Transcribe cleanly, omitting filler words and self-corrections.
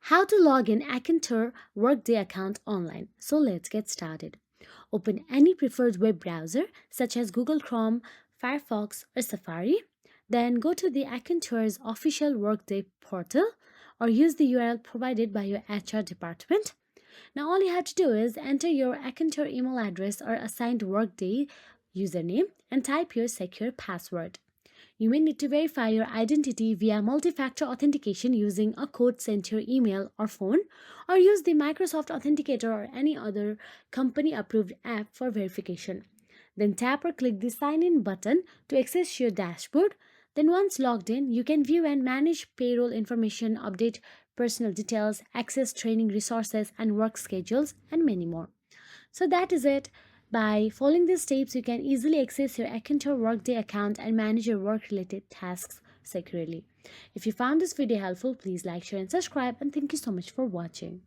How to log in Accenture Workday account online. So let's get started. Open any preferred web browser such as Google Chrome, Firefox, or Safari. Then go to the Accenture's official Workday portal or use the URL provided by your HR department. Now all you have to do is enter your Accenture email address or assigned Workday username and type your secure password. You may need to verify your identity via multi-factor authentication using a code sent to your email or phone, or use the Microsoft Authenticator or any other company-approved app for verification. Then tap or click the Sign In button to access your dashboard. Then once logged in, you can view and manage payroll information, update personal details, access training resources and work schedules, and many more. So that is it. By following these steps, you can easily access your Accenture Workday account and manage your work-related tasks securely. If you found this video helpful, please like, share, and subscribe. And thank you so much for watching.